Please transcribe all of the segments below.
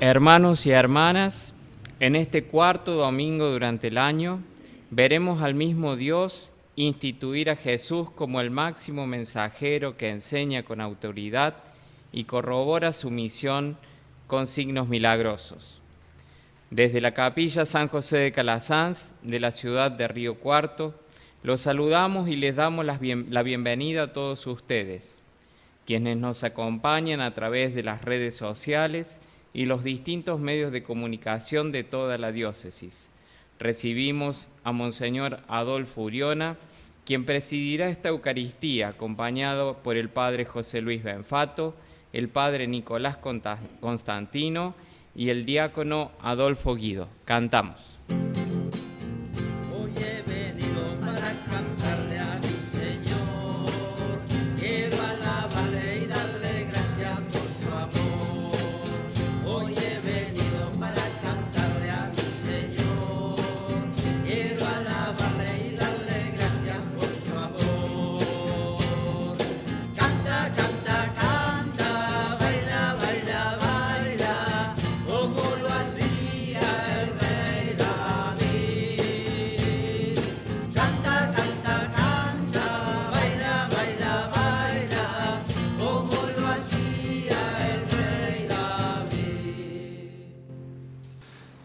Hermanos y hermanas, en este cuarto domingo durante el año, veremos al mismo Dios instituir a Jesús como el máximo mensajero que enseña con autoridad y corrobora su misión con signos milagrosos. Desde la capilla San José de Calasanz, de la ciudad de Río Cuarto, los saludamos y les damos la bienvenida a todos ustedes, quienes nos acompañan a través de las redes sociales y los distintos medios de comunicación de toda la diócesis. Recibimos a Monseñor Adolfo Uriona, quien presidirá esta Eucaristía, acompañado por el Padre José Luis Benfato, el Padre Nicolás Constantino y el diácono Adolfo Guido. Cantamos.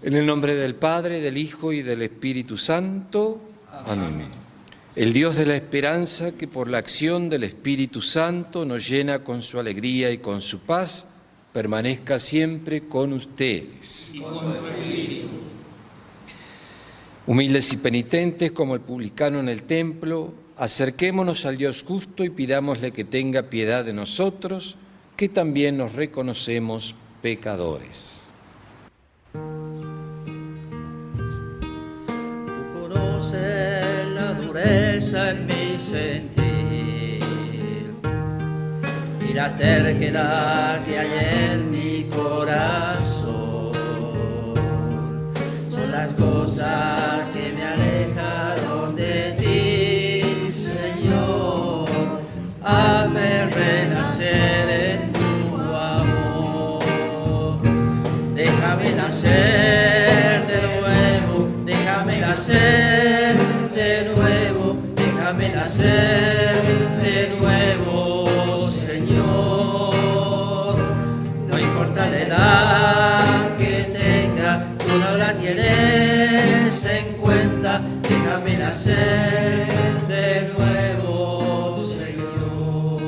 En el nombre del Padre, del Hijo y del Espíritu Santo. Amén. El Dios de la esperanza, que por la acción del Espíritu Santo nos llena con su alegría y con su paz, permanezca siempre con ustedes. Y con tu espíritu. Humildes y penitentes como el publicano en el templo, acerquémonos al Dios justo y pidámosle que tenga piedad de nosotros, que también nos reconocemos pecadores. La dureza en mi sentir y la terquedad que hay en mi corazón son las cosas que me alejaron de ti, Señor. Hazme renacer en tu amor, déjame nacer de nuevo, déjame nacer de nuevo, déjame nacer de nuevo, Señor. No importa la edad que tenga, tú no la tienes en cuenta, déjame nacer de nuevo, Señor.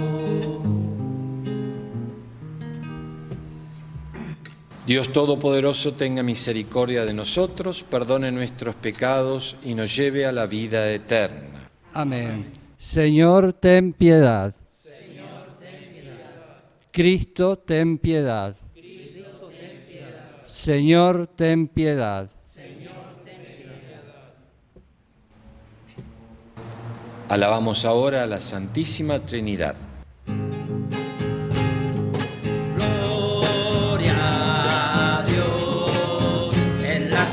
Dios Todopoderoso tenga misericordia de nosotros, perdone nuestros pecados y nos lleve a la vida eterna. Amén. Señor, ten piedad. Señor, ten piedad. Cristo, ten piedad. Cristo, ten piedad. Señor, ten piedad. Señor, ten piedad. Alabamos ahora a la Santísima Trinidad. En la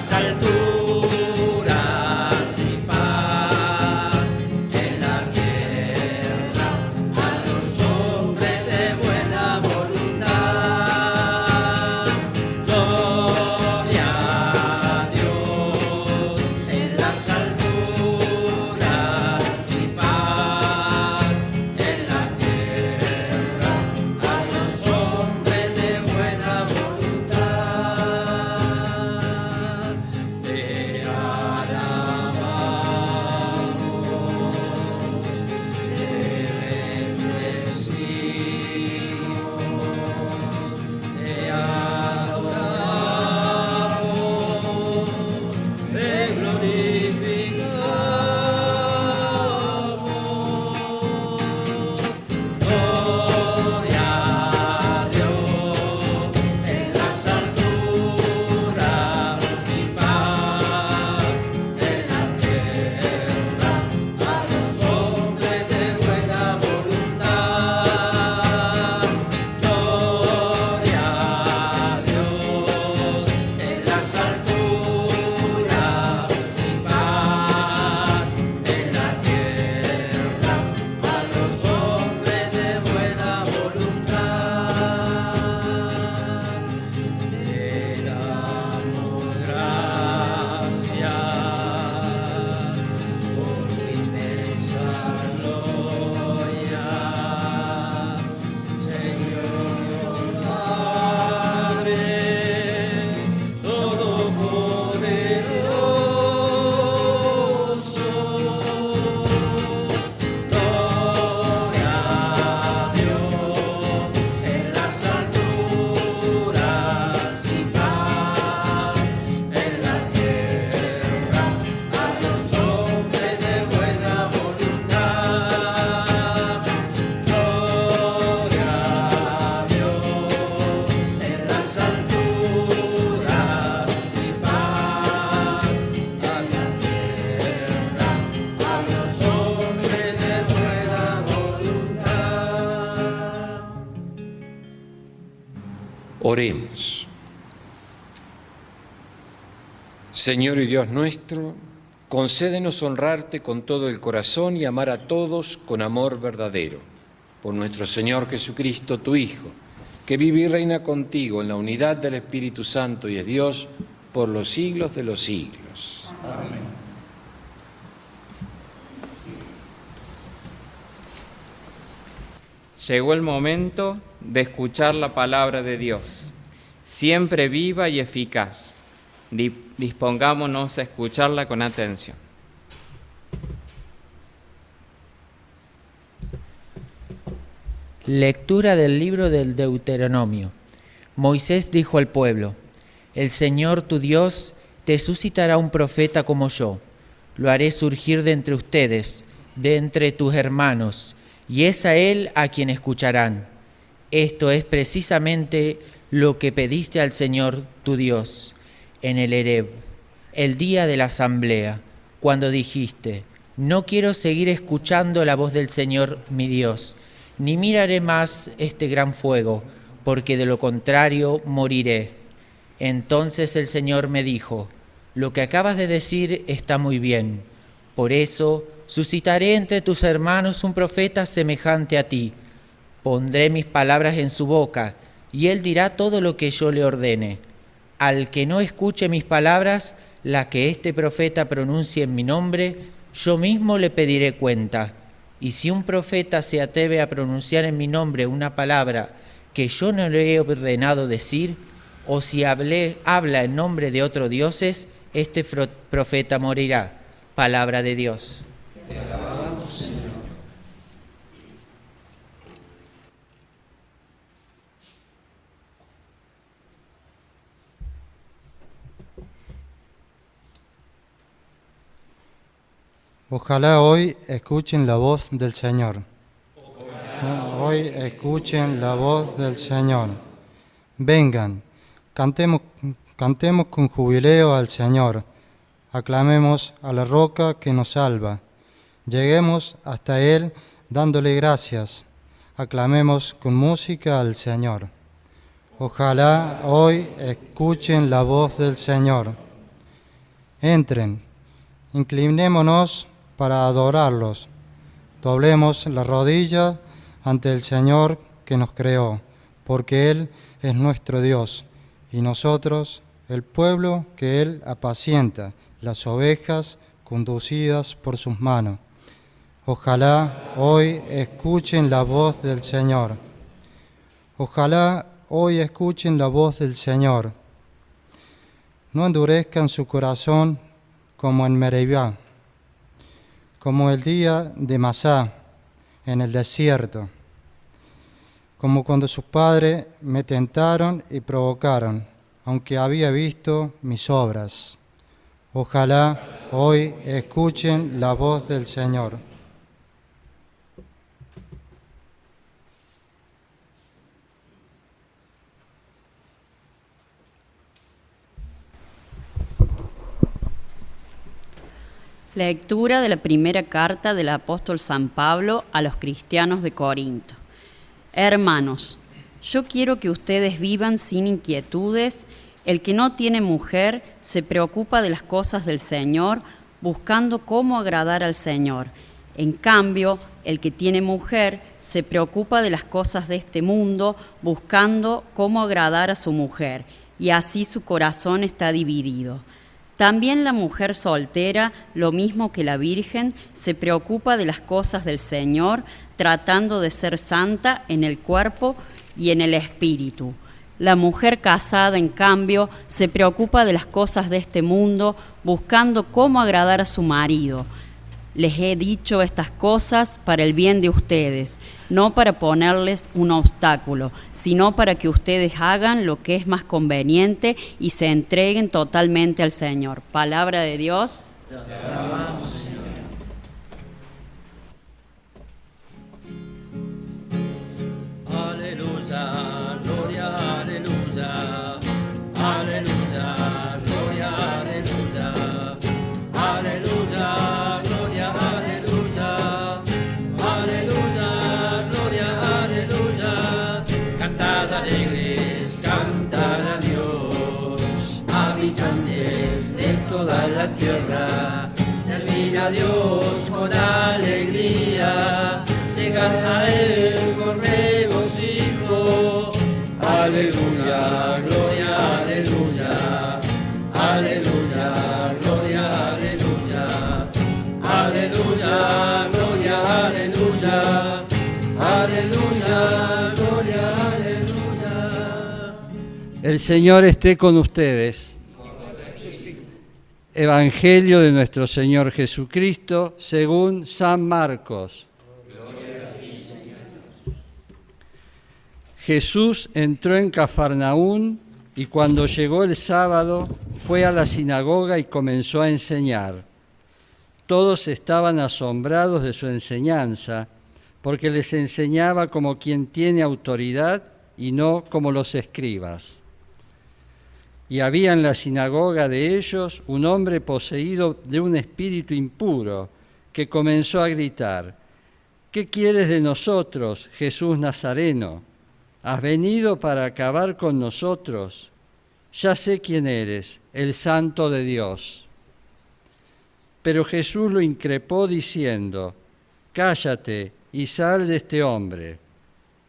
Oremos. Señor y Dios nuestro, concédenos honrarte con todo el corazón y amar a todos con amor verdadero. Por nuestro Señor Jesucristo, tu Hijo, que vive y reina contigo en la unidad del Espíritu Santo y es Dios por los siglos de los siglos. Amén. Llegó el momento de escuchar la palabra de Dios, siempre viva y eficaz. Dispongámonos a escucharla con atención. Lectura del libro del Deuteronomio. Moisés dijo al pueblo: El Señor tu Dios te suscitará un profeta como yo. Lo haré surgir de entre ustedes, de entre tus hermanos, y es a él a quien escucharán. Esto es precisamente lo que pediste al Señor tu Dios en el Hereb, el día de la asamblea, cuando dijiste: No quiero seguir escuchando la voz del Señor mi Dios, ni miraré más este gran fuego, porque de lo contrario moriré. Entonces el Señor me dijo: Lo que acabas de decir está muy bien. Por eso suscitaré entre tus hermanos un profeta semejante a ti. Pondré mis palabras en su boca, y él dirá todo lo que yo le ordene. Al que no escuche mis palabras, la que este profeta pronuncie en mi nombre, yo mismo le pediré cuenta. Y si un profeta se atreve a pronunciar en mi nombre una palabra que yo no le he ordenado decir, o si habla en nombre de otros dioses, este profeta morirá. Palabra de Dios. Te alabamos, Señor. Ojalá hoy escuchen la voz del Señor. Hoy escuchen la voz del Señor. Vengan, cantemos con jubileo al Señor. Aclamemos a la roca que nos salva. Lleguemos hasta Él dándole gracias. Aclamemos con música al Señor. Ojalá hoy escuchen la voz del Señor. Entren, inclinémonos para adorarlos. Doblemos la rodilla ante el Señor que nos creó, porque Él es nuestro Dios, y nosotros el pueblo que Él apacienta, las ovejas conducidas por sus manos. Ojalá hoy escuchen la voz del Señor. Ojalá hoy escuchen la voz del Señor. No endurezcan su corazón como en Meribá, como el día de Masá, en el desierto, como cuando sus padres me tentaron y provocaron, aunque había visto mis obras. Ojalá hoy escuchen la voz del Señor. Lectura de la primera carta del apóstol San Pablo a los cristianos de Corinto. Hermanos, yo quiero que ustedes vivan sin inquietudes. El que no tiene mujer se preocupa de las cosas del Señor, buscando cómo agradar al Señor. En cambio, el que tiene mujer se preocupa de las cosas de este mundo, buscando cómo agradar a su mujer, y así su corazón está dividido. También la mujer soltera, lo mismo que la virgen, se preocupa de las cosas del Señor, tratando de ser santa en el cuerpo y en el espíritu. La mujer casada, en cambio, se preocupa de las cosas de este mundo, buscando cómo agradar a su marido. Les he dicho estas cosas para el bien de ustedes, no para ponerles un obstáculo, sino para que ustedes hagan lo que es más conveniente y se entreguen totalmente al Señor. Palabra de Dios. Te alabamos, Señor. Aleluya, gloria, aleluya. Aleluya, gloria, aleluya. Aleluya. Aleluya, gloria, aleluya. Cantad alegres, cantad. habitantes de toda la tierra, servir a Dios con alegría, llegar a Él con regocijo. Aleluya, gloria, aleluya, aleluya, gloria, aleluya, aleluya, gloria, aleluya, aleluya, gloria, aleluya. El Señor esté con ustedes. Evangelio de nuestro Señor Jesucristo según San Marcos. Jesús entró en Cafarnaún y cuando llegó el sábado fue a la sinagoga y comenzó a enseñar. Todos estaban asombrados de su enseñanza, porque les enseñaba como quien tiene autoridad y no como los escribas. Y había en la sinagoga de ellos un hombre poseído de un espíritu impuro, que comenzó a gritar: ¿Qué quieres de nosotros, Jesús Nazareno? ¿Has venido para acabar con nosotros? Ya sé quién eres, el Santo de Dios. Pero Jesús lo increpó diciendo: Cállate y sal de este hombre.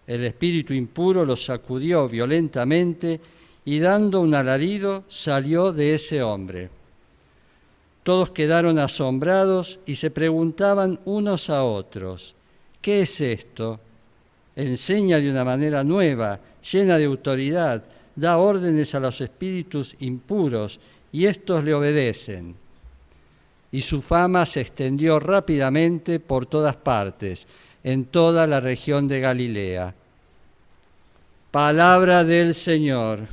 El espíritu impuro lo sacudió violentamente y dando un alarido salió de ese hombre. Todos quedaron asombrados y se preguntaban unos a otros: ¿qué es esto? Enseña de una manera nueva, llena de autoridad, da órdenes a los espíritus impuros y éstos le obedecen. Y su fama se extendió rápidamente por todas partes, en toda la región de Galilea. Palabra del Señor.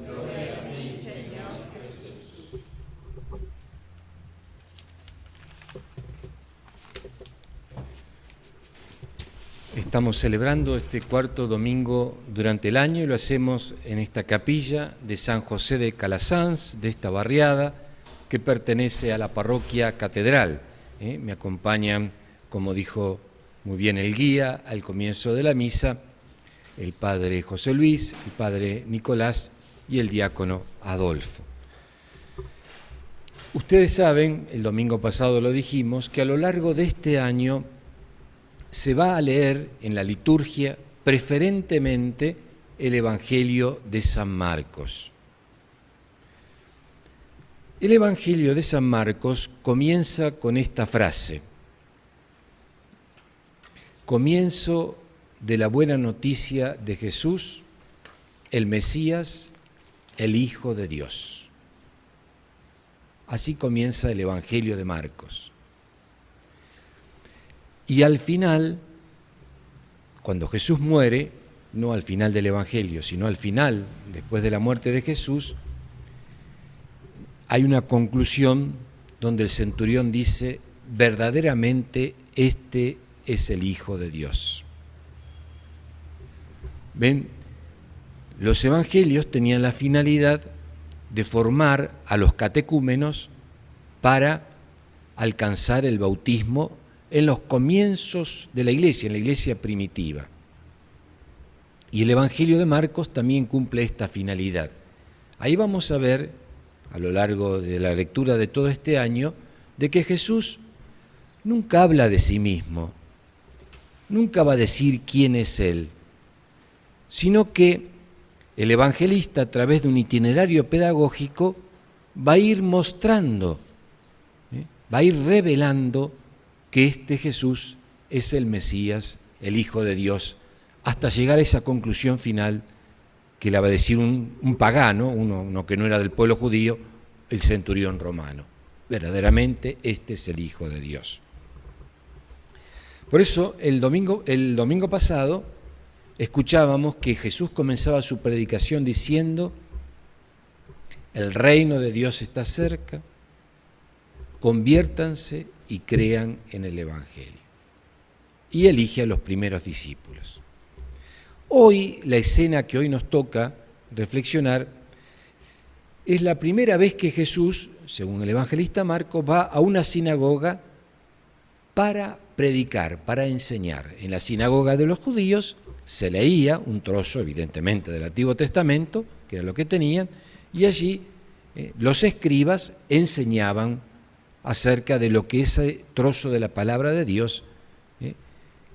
Gloria a ti, Señor Jesús. Estamos celebrando este cuarto domingo durante el año y lo hacemos en esta capilla de San José de Calasanz, de esta barriada que pertenece a la parroquia catedral. Me acompañan, como dijo muy bien el guía al comienzo de la misa, el padre José Luis, el padre Nicolás y el diácono Adolfo. Ustedes saben, el domingo pasado lo dijimos, que a lo largo de este año se va a leer en la liturgia preferentemente el Evangelio de San Marcos. El Evangelio de San Marcos comienza con esta frase: comienzo de la buena noticia de Jesús, el Mesías, el Hijo de Dios. Así comienza el Evangelio de Marcos. Y al final, cuando Jesús muere, no al final del Evangelio, sino al final, después de la muerte de Jesús, hay una conclusión donde el centurión dice: verdaderamente este es el Hijo de Dios. ¿Ven? Los evangelios tenían la finalidad de formar a los catecúmenos para alcanzar el bautismo en los comienzos de la iglesia primitiva. Y el Evangelio de Marcos también cumple esta finalidad. Ahí vamos a ver, a lo largo de la lectura de todo este año, de que Jesús nunca habla de sí mismo, nunca va a decir quién es Él, sino que el evangelista, a través de un itinerario pedagógico, va a ir mostrando, va a ir revelando que este Jesús es el Mesías, el Hijo de Dios, hasta llegar a esa conclusión final que la va a decir un pagano, uno que no era del pueblo judío, el centurión romano. Verdaderamente este es el Hijo de Dios. Por eso el domingo pasado escuchábamos que Jesús comenzaba su predicación diciendo: el reino de Dios está cerca, conviértanse y crean en el Evangelio. Y elige a los primeros discípulos. Hoy, la escena que hoy nos toca reflexionar es la primera vez que Jesús, según el evangelista Marcos, va a una sinagoga para predicar, para enseñar. En la sinagoga de los judíos se leía un trozo, evidentemente, del Antiguo Testamento, que era lo que tenían, y allí los escribas enseñaban acerca de lo que ese trozo de la palabra de Dios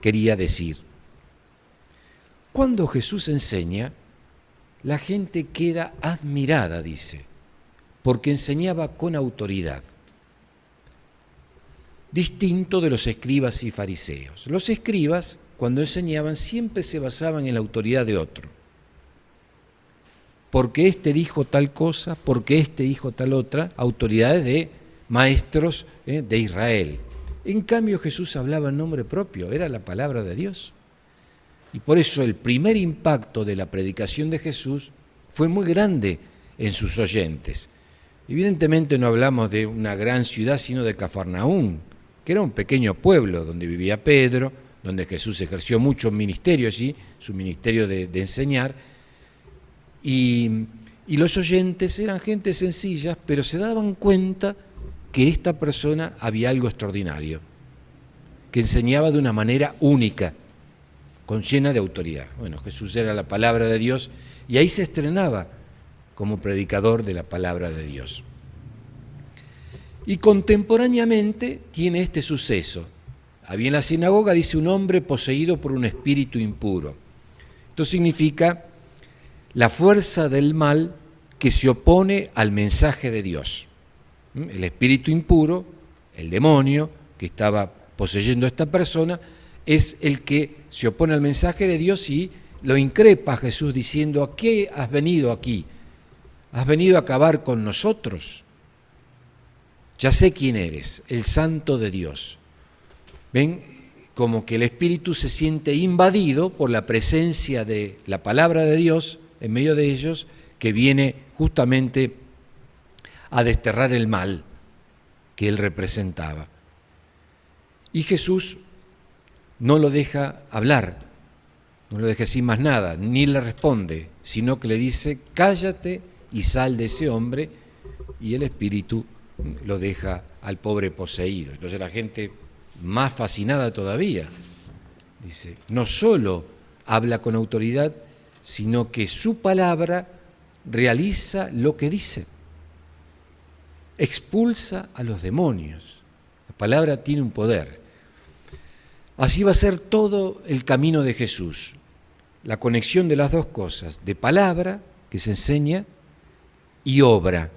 quería decir. Cuando Jesús enseña, la gente queda admirada, dice, porque enseñaba con autoridad, distinto de los escribas y fariseos. Los escribas, cuando enseñaban, siempre se basaban en la autoridad de otro. Porque éste dijo tal cosa, porque éste dijo tal otra, autoridades de maestros de Israel. En cambio, Jesús hablaba en nombre propio, era la palabra de Dios. Y por eso el primer impacto de la predicación de Jesús fue muy grande en sus oyentes. Evidentemente no hablamos de una gran ciudad, sino de Cafarnaún, que era un pequeño pueblo donde vivía Pedro, donde Jesús ejerció mucho ministerio allí, su ministerio de enseñar, y los oyentes eran gente sencilla, pero se daban cuenta que esta persona había algo extraordinario, que enseñaba de una manera única, con llena de autoridad. Bueno, Jesús era la palabra de Dios y ahí se estrenaba como predicador de la palabra de Dios. Y contemporáneamente tiene este suceso. Había en la sinagoga, dice, un hombre poseído por un espíritu impuro. Esto significa la fuerza del mal que se opone al mensaje de Dios. El espíritu impuro, el demonio que estaba poseyendo a esta persona, es el que se opone al mensaje de Dios y lo increpa a Jesús diciendo: ¿a qué has venido aquí? ¿Has venido a acabar con nosotros? Ya sé quién eres, el Santo de Dios. ¿Ven? Como que el espíritu se siente invadido por la presencia de la palabra de Dios en medio de ellos, que viene justamente a desterrar el mal que él representaba. Y Jesús no lo deja hablar, no lo deja decir más nada, ni le responde, sino que le dice: cállate y sal de ese hombre, y el espíritu lo deja al pobre poseído. Entonces la gente, más fascinada todavía, dice, no solo habla con autoridad, sino que su palabra realiza lo que dice, expulsa a los demonios. La palabra tiene un poder. Así va a ser todo el camino de Jesús, la conexión de las dos cosas, de palabra que se enseña y obra.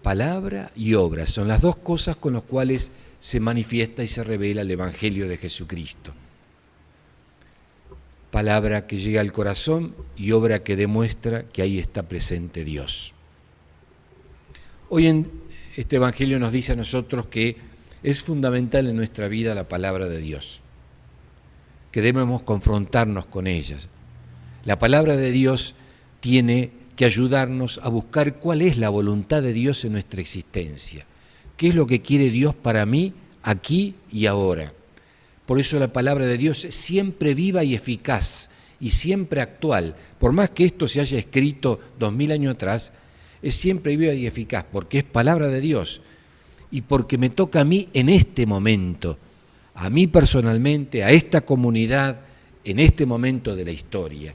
Palabra y obra son las dos cosas con las cuales se manifiesta y se revela el Evangelio de Jesucristo. Palabra que llega al corazón y obra que demuestra que ahí está presente Dios. Hoy en este Evangelio nos dice a nosotros que es fundamental en nuestra vida la palabra de Dios, que debemos confrontarnos con ellas. La palabra de Dios tiene que ayudarnos a buscar cuál es la voluntad de Dios en nuestra existencia, qué es lo que quiere Dios para mí aquí y ahora. Por eso la palabra de Dios es siempre viva y eficaz y siempre actual. Por más que esto se haya escrito 2000 años atrás, es siempre viva y eficaz porque es palabra de Dios y porque me toca a mí en este momento, a mí personalmente, a esta comunidad, en este momento de la historia.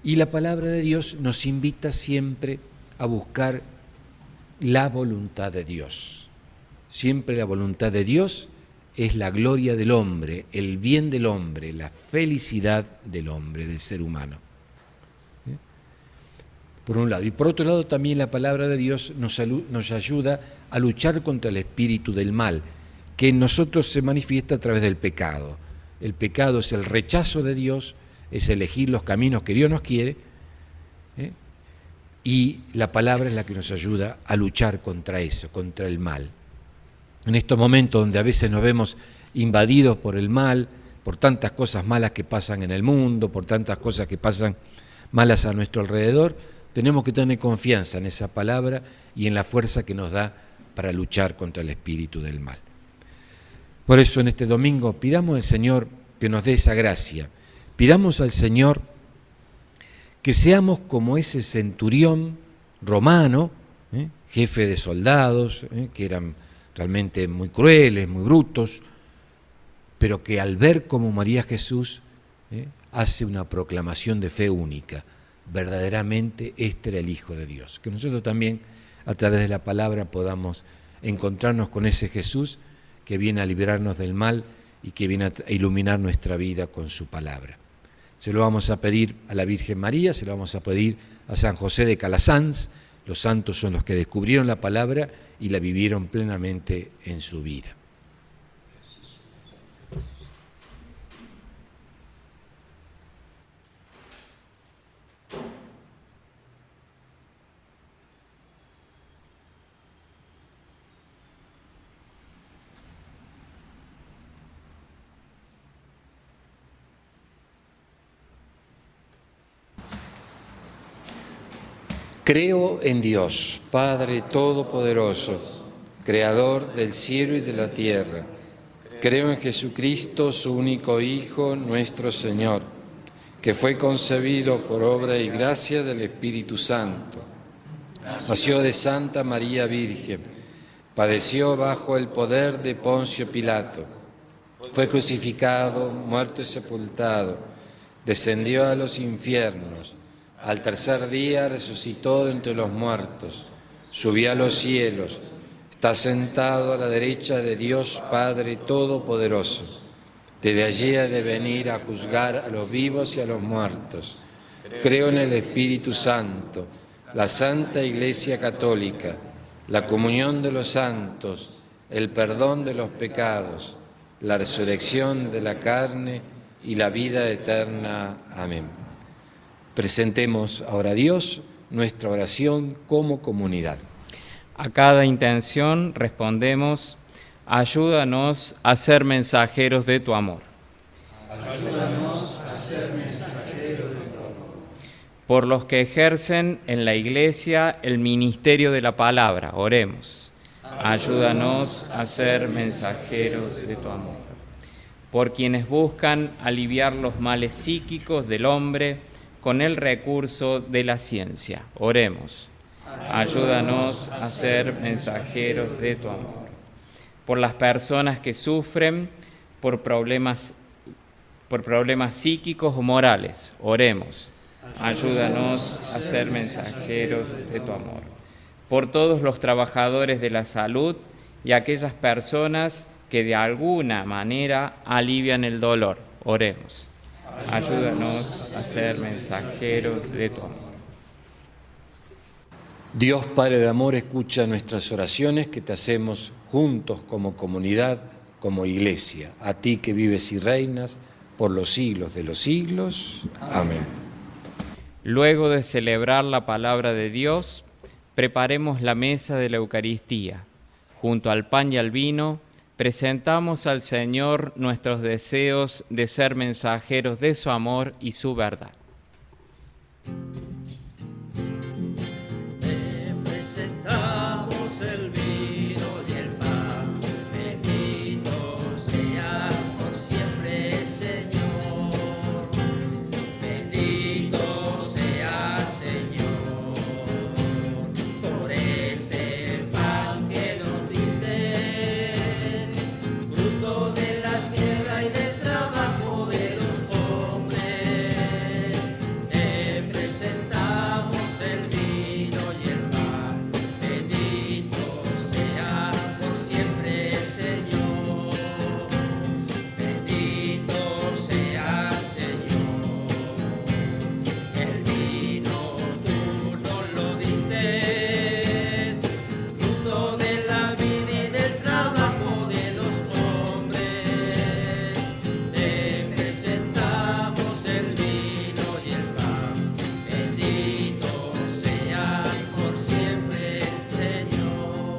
Y la palabra de Dios nos invita siempre a buscar la voluntad de Dios. Siempre la voluntad de Dios es la gloria del hombre, el bien del hombre, la felicidad del hombre, del ser humano. Por un lado. Y por otro lado también la palabra de Dios nos ayuda a luchar contra el espíritu del mal, que en nosotros se manifiesta a través del pecado. El pecado es el rechazo de Dios, es elegir los caminos que Dios nos quiere, y la palabra es la que nos ayuda a luchar contra eso, contra el mal. En estos momentos donde a veces nos vemos invadidos por el mal, por tantas cosas malas que pasan en el mundo, por tantas cosas que pasan malas a nuestro alrededor, tenemos que tener confianza en esa palabra y en la fuerza que nos da para luchar contra el espíritu del mal. Por eso en este domingo pidamos al Señor que nos dé esa gracia. Pidamos al Señor que seamos como ese centurión romano, jefe de soldados, que eran realmente muy crueles, muy brutos, pero que al ver cómo moría Jesús, hace una proclamación de fe única. verdaderamente este era el Hijo de Dios. Que nosotros también, a través de la palabra, podamos encontrarnos con ese Jesús que viene a librarnos del mal y que viene a iluminar nuestra vida con su palabra. Se lo vamos a pedir a la Virgen María, se lo vamos a pedir a San José de Calasanz. Los santos son los que descubrieron la palabra y la vivieron plenamente en su vida. Creo en Dios, Padre Todopoderoso, Creador del cielo y de la tierra. Creo en Jesucristo, su único Hijo, nuestro Señor, que fue concebido por obra y gracia del Espíritu Santo. Nació de Santa María Virgen, padeció bajo el poder de Poncio Pilato, fue crucificado, muerto y sepultado, descendió a los infiernos. Al tercer día resucitó de entre los muertos, subió a los cielos, está sentado a la derecha de Dios Padre Todopoderoso. Desde allí ha de venir a juzgar a los vivos y a los muertos. Creo en el Espíritu Santo, la Santa Iglesia Católica, la comunión de los santos, el perdón de los pecados, la resurrección de la carne y la vida eterna. Amén. Presentemos ahora a Dios nuestra oración como comunidad. A cada intención respondemos: ayúdanos a ser mensajeros de tu amor. Ayúdanos a ser mensajeros de tu amor. Por los que ejercen en la Iglesia el ministerio de la palabra, oremos. Ayúdanos a ser mensajeros de tu amor. Por quienes buscan aliviar los males psíquicos del hombre con el recurso de la ciencia, oremos. Ayúdanos a ser mensajeros de tu amor. Por las personas que sufren por problemas psíquicos o morales, oremos. Ayúdanos a ser mensajeros de tu amor. Por todos los trabajadores de la salud y aquellas personas que de alguna manera alivian el dolor, oremos. Ayúdanos a ser mensajeros de tu amor. Dios Padre de amor, escucha nuestras oraciones que te hacemos juntos como comunidad, como iglesia. A ti que vives y reinas por los siglos de los siglos. Amén. Luego de celebrar la palabra de Dios, preparemos la mesa de la Eucaristía. Junto al pan y al vino, presentamos al Señor nuestros deseos de ser mensajeros de su amor y su verdad. Te presentamos el vino y el pan, bendito seas por siempre, Señor. Bendito seas, Señor, por este pan que nos diste, fruto de la tierra y del trabajo de los hombres. Te presentamos el vino y el pan, bendito seas por siempre, Señor. Bendito seas, Señor. El vino tú nos lo diste, fruto de la vida y del trabajo de los hombres. Te presentamos el vino y el pan, bendito seas por siempre, Señor.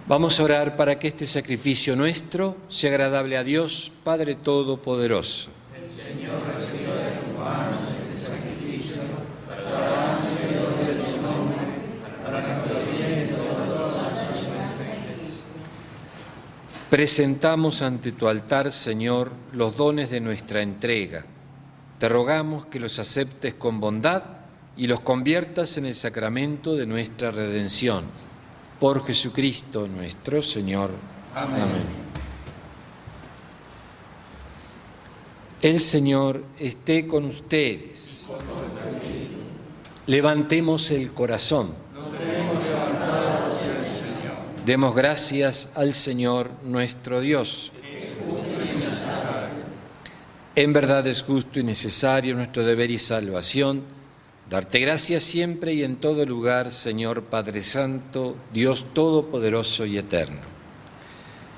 Vamos a orar para que este sacrificio nuestro sea agradable a Dios, Padre Todopoderoso. Presentamos ante tu altar, Señor, los dones de nuestra entrega. Te rogamos que los aceptes con bondad y los conviertas en el sacramento de nuestra redención. Por Jesucristo nuestro Señor. Amén. El Señor esté con ustedes. Levantemos el corazón. Demos gracias al Señor nuestro Dios. En verdad es justo y necesario nuestro deber y salvación darte gracias siempre y en todo lugar, Señor Padre Santo, Dios Todopoderoso y Eterno.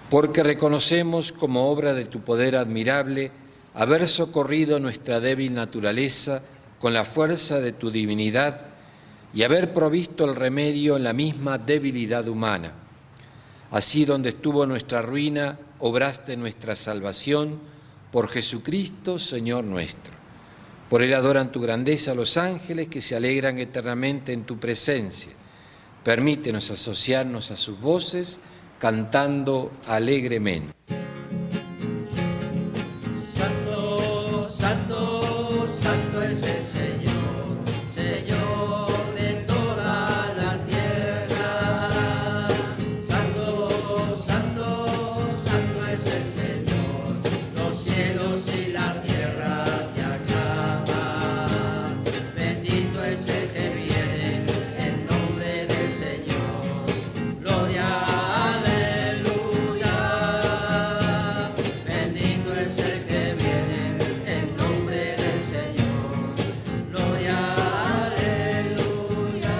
Porque reconocemos como obra de tu poder admirable haber socorrido nuestra débil naturaleza con la fuerza de tu divinidad y haber provisto el remedio en la misma debilidad humana. Así, donde estuvo nuestra ruina, obraste nuestra salvación por Jesucristo, Señor nuestro. Por él adoran tu grandeza los ángeles que se alegran eternamente en tu presencia. Permítenos asociarnos a sus voces cantando alegremente. Santo, santo, santo es el Señor, Señor de toda la tierra. Santo, santo, santo es el Señor, los cielos y la tierra te aclaman. Bendito es el que viene en nombre del Señor. Gloria, aleluya. Bendito es el que viene en nombre del Señor. Gloria, aleluya.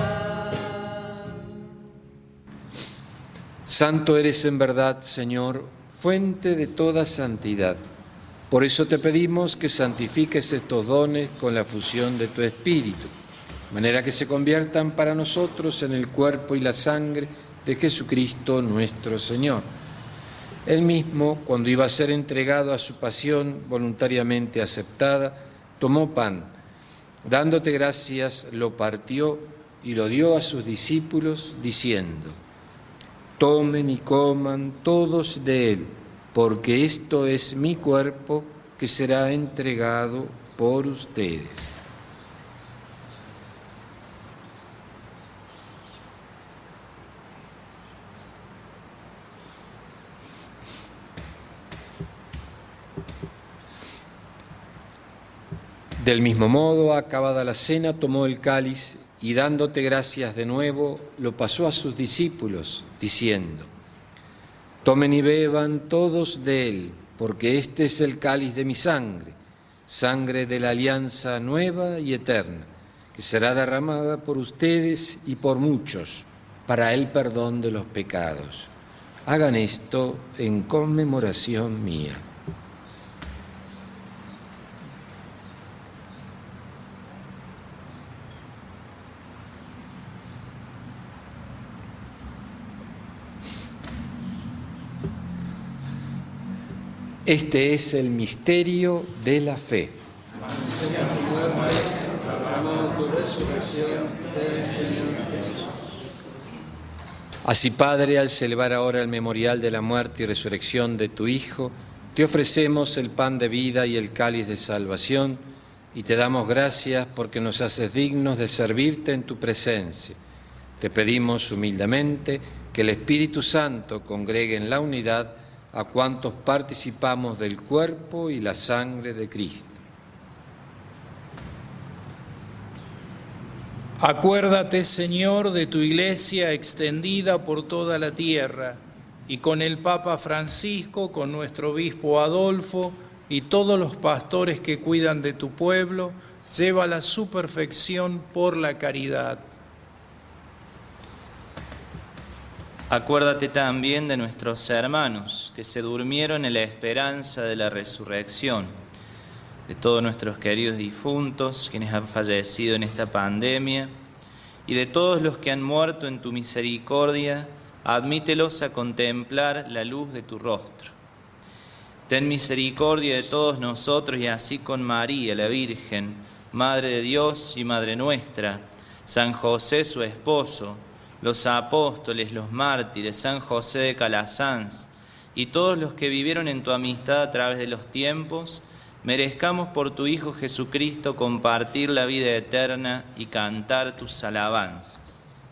Santo eres en verdad, Señor, fuente de toda santidad. Por eso te pedimos que santifiques estos dones con la fusión de tu Espíritu, de manera que se conviertan para nosotros en el cuerpo y la sangre de Jesucristo nuestro Señor. Él mismo, cuando iba a ser entregado a su pasión voluntariamente aceptada, tomó pan, dándote gracias, lo partió y lo dio a sus discípulos, diciendo: tomen y coman todos de él, porque esto es mi cuerpo que será entregado por ustedes. Del mismo modo, acabada la cena, tomó el cáliz y dándote gracias de nuevo, lo pasó a sus discípulos, diciendo: tomen y beban todos de él, porque este es el cáliz de mi sangre, sangre de la alianza nueva y eterna, que será derramada por ustedes y por muchos, para el perdón de los pecados. Hagan esto en conmemoración mía. Este es el misterio de la fe. Así, Padre, al celebrar ahora el memorial de la muerte y resurrección de tu Hijo, te ofrecemos el pan de vida y el cáliz de salvación, y te damos gracias porque nos haces dignos de servirte en tu presencia. Te pedimos humildemente que el Espíritu Santo congregue en la unidad a cuantos participamos del cuerpo y la sangre de Cristo. Acuérdate, Señor, de tu Iglesia extendida por toda la tierra, y con el Papa Francisco, con nuestro obispo Adolfo y todos los pastores que cuidan de tu pueblo, llévala a su perfección por la caridad. Acuérdate también de nuestros hermanos que se durmieron en la esperanza de la resurrección, de todos nuestros queridos difuntos, quienes han fallecido en esta pandemia, y de todos los que han muerto en tu misericordia, admítelos a contemplar la luz de tu rostro. Ten misericordia de todos nosotros y así con María, la Virgen, Madre de Dios y Madre nuestra, San José, su esposo, los apóstoles, los mártires, San José de Calasanz y todos los que vivieron en tu amistad a través de los tiempos, merezcamos por tu Hijo Jesucristo compartir la vida eterna y cantar tus alabanzas.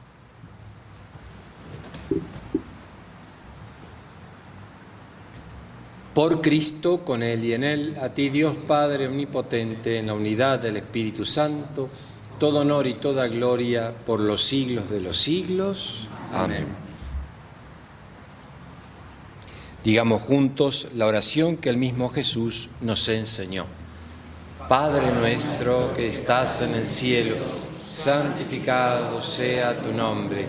Por Cristo, con Él y en Él, a ti Dios Padre Omnipotente, en la unidad del Espíritu Santo, todo honor y toda gloria por los siglos de los siglos. Amén. Digamos juntos la oración que el mismo Jesús nos enseñó. Padre nuestro que estás en el cielo, santificado sea tu nombre.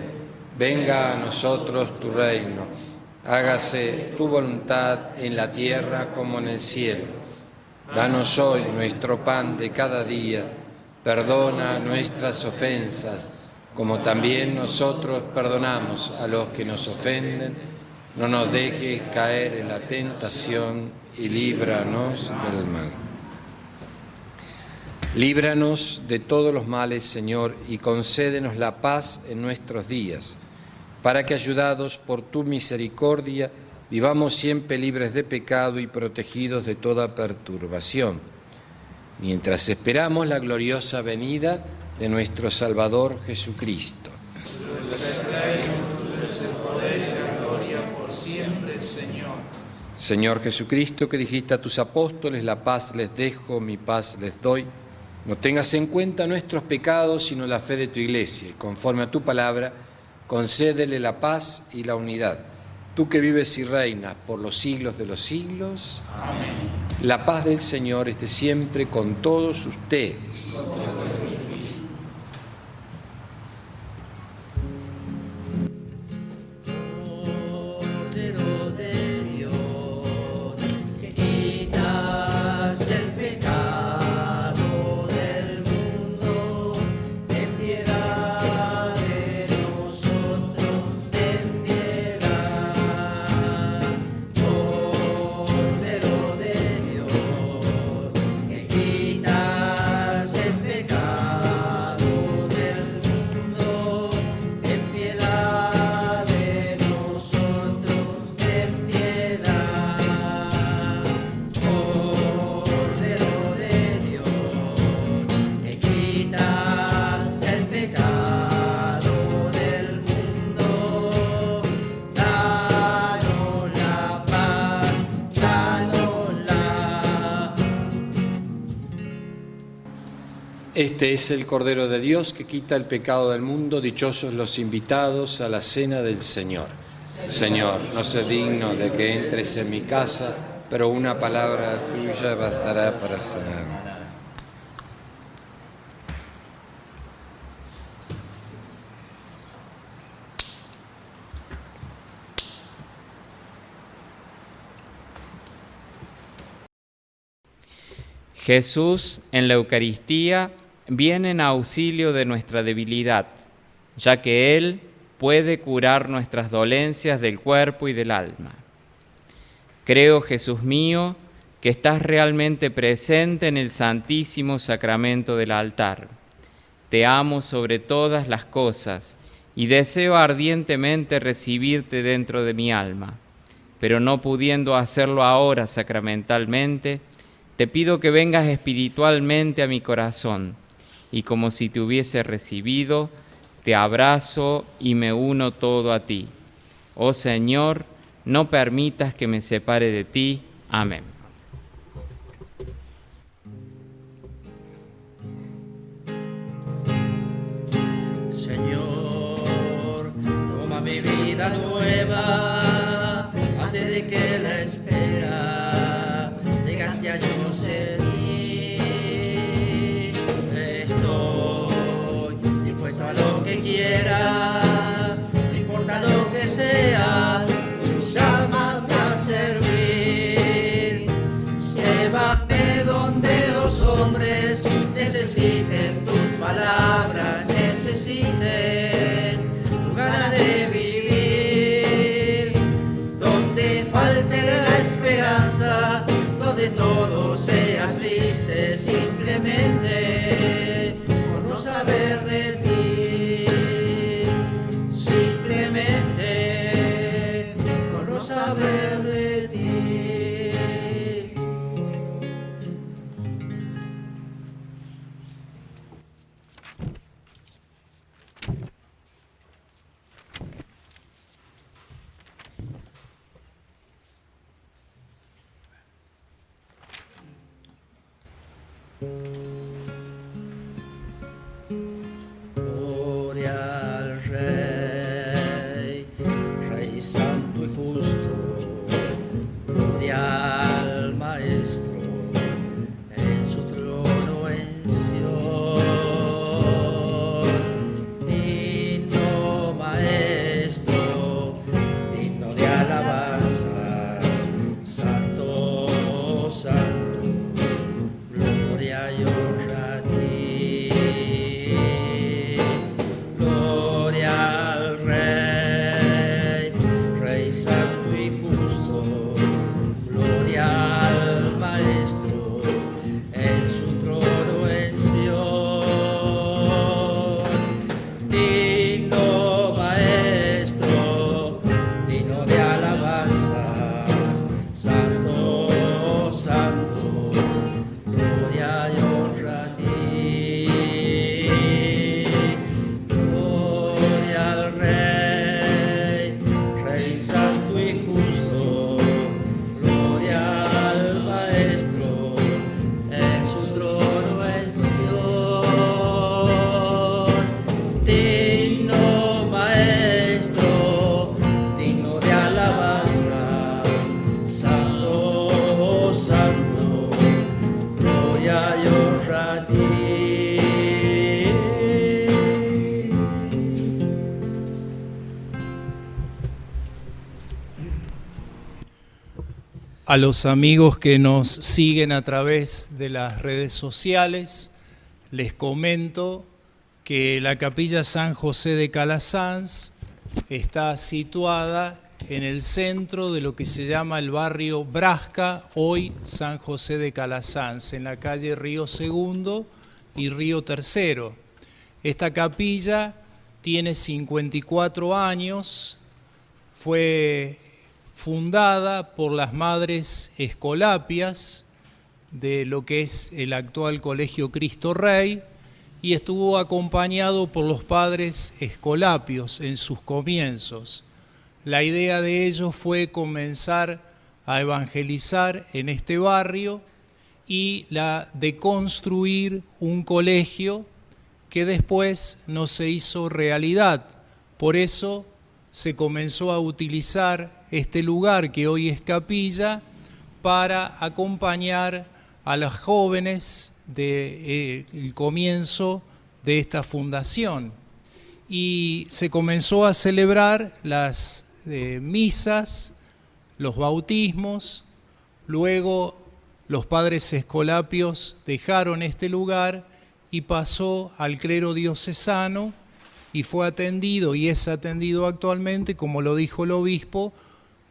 Venga a nosotros tu reino. Hágase tu voluntad en la tierra como en el cielo. Danos hoy nuestro pan de cada día. Perdona nuestras ofensas, como también nosotros perdonamos a los que nos ofenden. No nos dejes caer en la tentación y líbranos del mal. Líbranos de todos los males, Señor, y concédenos la paz en nuestros días, para que, ayudados por tu misericordia, vivamos siempre libres de pecado y protegidos de toda perturbación, mientras esperamos la gloriosa venida de nuestro Salvador Jesucristo. Señor Jesucristo, que dijiste a tus apóstoles, la paz les dejo, mi paz les doy, no tengas en cuenta nuestros pecados, sino la fe de tu Iglesia, y conforme a tu palabra, concédele la paz y la unidad. Tú que vives y reinas por los siglos de los siglos. Amén. La paz del Señor esté siempre con todos ustedes. Este es el Cordero de Dios que quita el pecado del mundo. Dichosos los invitados a la cena del Señor. Señor, no soy digno de que entres en mi casa, pero una palabra tuya bastará para sanarme. Jesús en la Eucaristía viene en auxilio de nuestra debilidad, ya que Él puede curar nuestras dolencias del cuerpo y del alma. Creo, Jesús mío, que estás realmente presente en el Santísimo Sacramento del altar. Te amo sobre todas las cosas y deseo ardientemente recibirte dentro de mi alma, pero no pudiendo hacerlo ahora sacramentalmente, te pido que vengas espiritualmente a mi corazón y como si te hubiese recibido, te abrazo y me uno todo a ti. Oh Señor, no permitas que me separe de ti. Amén. Señor, toma mi vida nueva antes de que la espera llegaste a yo ser mí. Estoy dispuesto a lo que quieras, no importa lo que sea, llamas a servir. Llévame donde los hombres necesiten tus palabras, necesiten tu ganas de vivir, donde falte la esperanza, donde todo sea triste, simplemente por no saber de ti, simplemente por no saber de ti. A los amigos que nos siguen a través de las redes sociales, les comento que la Capilla San José de Calasanz está situada en el centro de lo que se llama el barrio Brasca, hoy San José de Calasanz, en la calle Río Segundo y Río Tercero. Esta capilla tiene 54 años, fue fundada por las Madres Escolapias de lo que es el actual Colegio Cristo Rey y estuvo acompañado por los Padres Escolapios en sus comienzos. La idea de ellos fue comenzar a evangelizar en este barrio y la de construir un colegio que después no se hizo realidad. Por eso se comenzó a utilizar este lugar que hoy es capilla para acompañar a las jóvenes del comienzo de esta fundación. Y se comenzó a celebrar las misas, los bautismos, luego los padres escolapios dejaron este lugar y pasó al clero diocesano y fue atendido y es atendido actualmente, como lo dijo el obispo,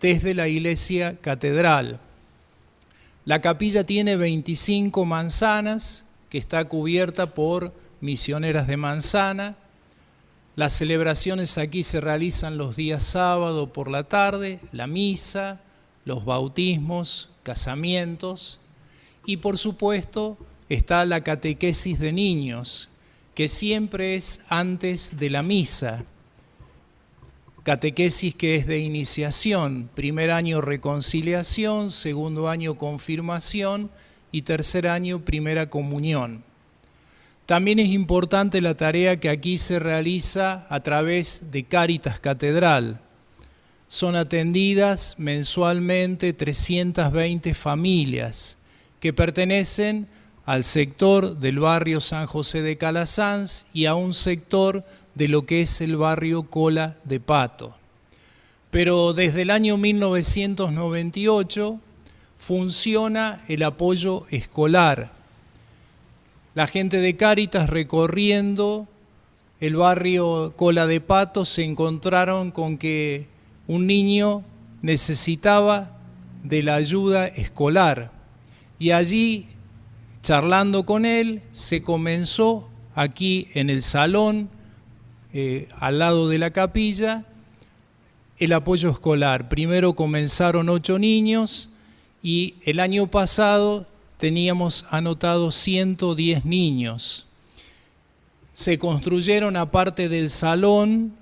desde la iglesia catedral. La capilla tiene 25 manzanas, que está cubierta por misioneras de manzana. Las celebraciones aquí se realizan los días sábado por la tarde, la misa, los bautismos, casamientos y por supuesto está la catequesis de niños, que siempre es antes de la misa. Catequesis que es de iniciación, primer año reconciliación, segundo año confirmación y tercer año primera comunión. También es importante la tarea que aquí se realiza a través de Cáritas Catedral. Son atendidas mensualmente 320 familias que pertenecen al sector del barrio San José de Calasanz y a un sector de lo que es el barrio Cola de Pato. Pero desde el año 1998 funciona el apoyo escolar. La gente de Cáritas recorriendo el barrio Cola de Pato se encontraron con que un niño necesitaba de la ayuda escolar y allí, charlando con él, se comenzó aquí en el salón, al lado de la capilla, el apoyo escolar. Primero comenzaron 8 niños y el año pasado teníamos anotados 110 niños. Se construyeron, aparte del salón,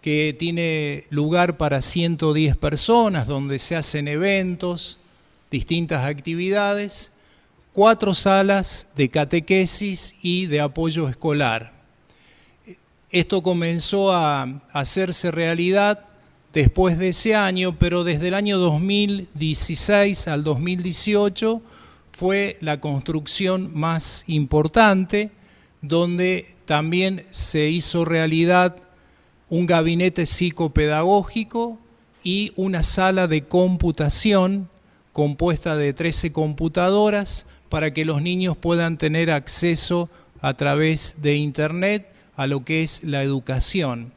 que tiene lugar para 110 personas, donde se hacen eventos, distintas actividades, 4 salas de catequesis y de apoyo escolar. Esto comenzó a hacerse realidad después de ese año, pero desde el año 2016 al 2018 fue la construcción más importante, donde también se hizo realidad un gabinete psicopedagógico y una sala de computación compuesta de 13 computadoras para que los niños puedan tener acceso a través de Internet a lo que es la educación.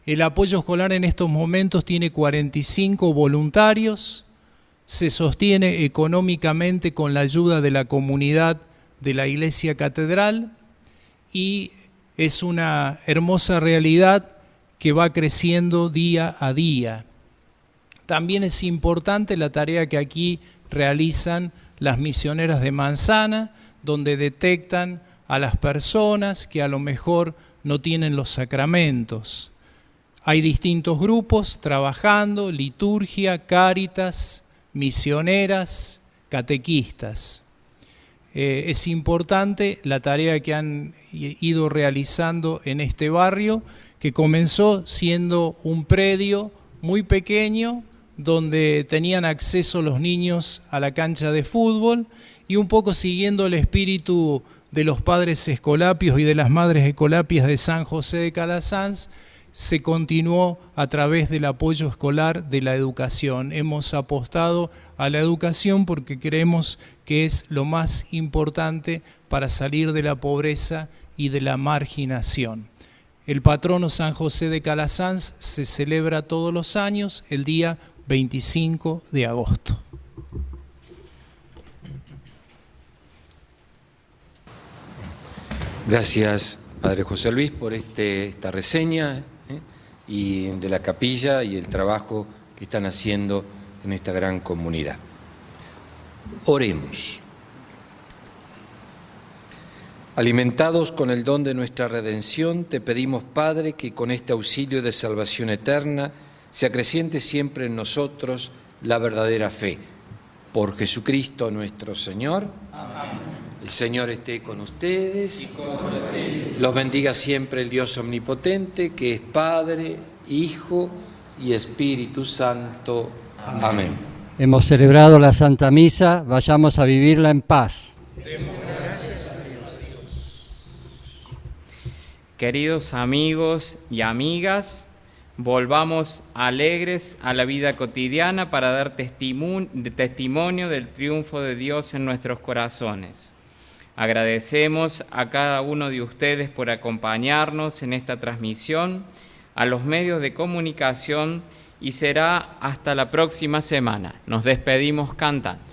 El apoyo escolar en estos momentos tiene 45 voluntarios, se sostiene económicamente con la ayuda de la comunidad de la Iglesia Catedral y es una hermosa realidad que va creciendo día a día. También es importante la tarea que aquí realizan las misioneras de manzana, donde detectan a las personas que a lo mejor no tienen los sacramentos. Hay distintos grupos trabajando, liturgia, cáritas, misioneras, catequistas. Es importante la tarea que han ido realizando en este barrio, que comenzó siendo un predio muy pequeño, donde tenían acceso los niños a la cancha de fútbol, y un poco siguiendo el espíritu de los padres escolapios y de las madres escolapias de San José de Calasanz, se continuó a través del apoyo escolar de la educación. Hemos apostado a la educación porque creemos que es lo más importante para salir de la pobreza y de la marginación. El patrono San José de Calasanz se celebra todos los años el día 25 de agosto. Gracias, Padre José Luis, por esta reseña y de la capilla y el trabajo que están haciendo en esta gran comunidad. Oremos. Alimentados con el don de nuestra redención, te pedimos, Padre, que con este auxilio de salvación eterna se acreciente siempre en nosotros la verdadera fe. Por Jesucristo nuestro Señor. Amén. El Señor esté con ustedes. Los bendiga siempre el Dios omnipotente, que es Padre, Hijo y Espíritu Santo. Amén. Hemos celebrado la Santa Misa, vayamos a vivirla en paz. Queridos amigos y amigas, volvamos alegres a la vida cotidiana para dar testimonio del triunfo de Dios en nuestros corazones. Agradecemos a cada uno de ustedes por acompañarnos en esta transmisión, a los medios de comunicación, y será hasta la próxima semana. Nos despedimos cantando.